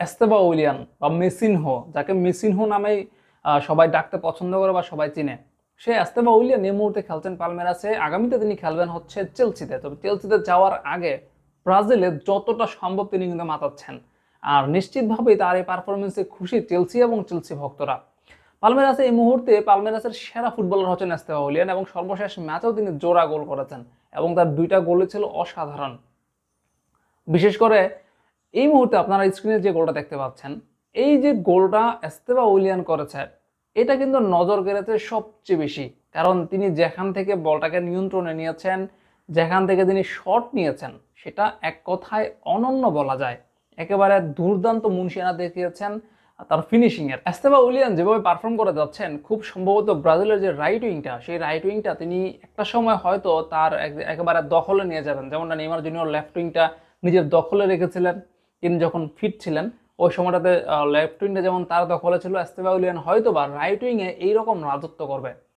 এস্তেবা উইলিয়ান বা মেসিনহো, যাকে মেসিনহো নামেই সবাই ডাকতে পছন্দ করে বা সবাই চিনে, সে এস্তেবা উইলিয়ান এই মুহূর্তে খেলছেন পালমেরাসে। আগামীতে তিনি খেলবেন হচ্ছে চেলসিতে। তবে চেলসিতে যাওয়ার আগে ব্রাজিলে যতটা সম্ভব তিনি কিন্তু মাতাচ্ছেন। আর নিশ্চিতভাবেই তার এই পারফরমেন্সে খুশি চেলসি এবং চেলসি ভক্তরা। পালমেরাসে এই মুহূর্তে পালমেরাসের সেরা ফুটবলার হচ্ছেন এস্তেবা উইলিয়ান, এবং সর্বশেষ ম্যাচেও তিনি জোড়া গোল করেছেন এবং তার দুইটা গোলই ছিল অসাধারণ। বিশেষ করে এই মুহূর্তে আপনারা স্ক্রিনে যে গোলটা দেখতে পাচ্ছেন, এই যে গোলটা এস্তেবা উইলিয়ান করেছে, এটা কিন্তু নজর কেড়েছে সবচেয়ে বেশি। কারণ তিনি যেখান থেকে বলটাকে নিয়ন্ত্রণে নিয়েছেন, যেখান থেকে তিনি শট নিয়েছেন, সেটা এক কথায় অনন্য বলা যায়। একেবারে দুর্দান্ত মুনশিয়ানা দেখিয়েছেন তার ফিনিশিং এর। এস্তেবা উইলিয়ান যেভাবে পারফর্ম করে যাচ্ছেন, খুব সম্ভবত ব্রাজিলের যে রাইট উইংটা, সেই রাইট উইংটা তিনি একটা সময় হয়তো তার একেবারে দখলে নিয়ে যাবেন। যেমনটা নেইমার জুনিয়র লেফট উইংটা নিজের দখলে রেখেছিলেন তিনি যখন ফিট ছিলেন, ওই সময়টাতে লেফট উইংটা যেমন তার দখলে ছিল, এস্তেবা উইলিয়ান হয়তো বা রাইট উইংয়ে এইরকম রাজত্ব করবে।